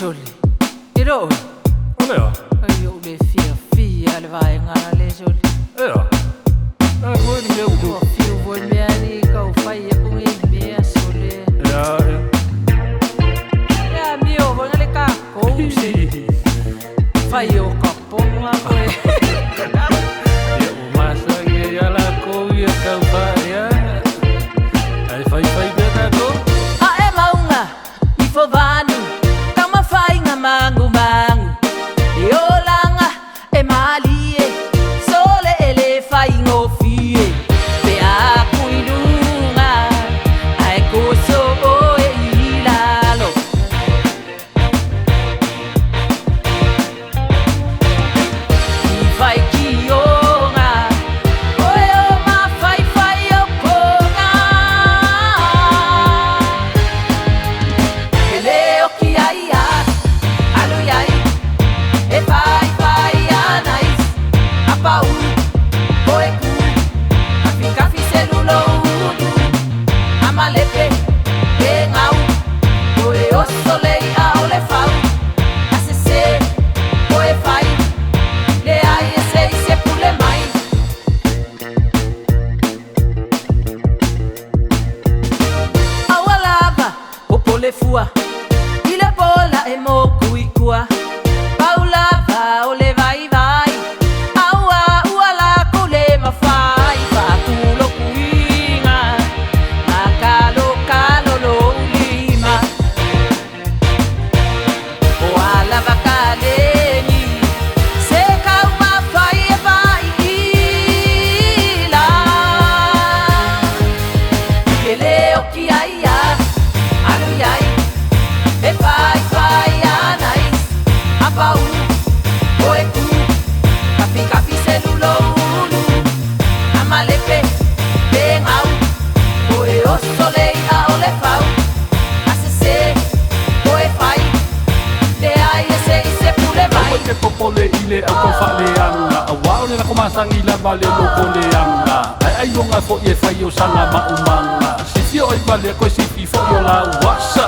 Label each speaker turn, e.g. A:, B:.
A: soli. Iro.
B: Olea.
A: Ai o le fia le vai ngana le soli.
B: Ea. Koe ni meu tu.
A: O fio voi mea ni kau fai e kungi mea soli.
B: Ea.
A: Ea mi o voi ngale ka kousi. Fai o kapong la koe.
B: Ia o masa ia la ko ia kau faia. Ai fai beta ko.
A: A e maunga i fo vanu. Kama fai nga mangu mangu. E o langa e mali e. Sole e le fai ngofie. Pe a kuilunga. Ai koso o e ilalo. I fai kionga. Oe o ma fai o konga. E leo ki ai a. Alu iai. E fai anais. A pau. Oe ku. A fica ficelulo udu. A malepe. E ngau. Oe o solei a ole fau. A sese. Oe fai. Le ai e se pule mai. Aua lava. O pole fua. I le pola e mo kuikua. Paulava o le vai vai. Aua ua la ko le mawhai. Whātulo kuinga. Makalo kalo lo ulima. O alava kaleni. Se kau mawhai e vai ila. Ke leo ki ai a. Alu iai. E fai anais. A pau. Oe ku. Kapi celulo ulu. A malepe. Pe ngau. Oe o solei a ole fau. A sese. Oe fai. Le ai e se pule mai.
B: Ke popole ile au ko fale anga. Wao le ko masangi la vale lo ko le anga. Ai longa fo e fai o sanga ma umanga. Si fio ai vale ko si fo yo la wasa.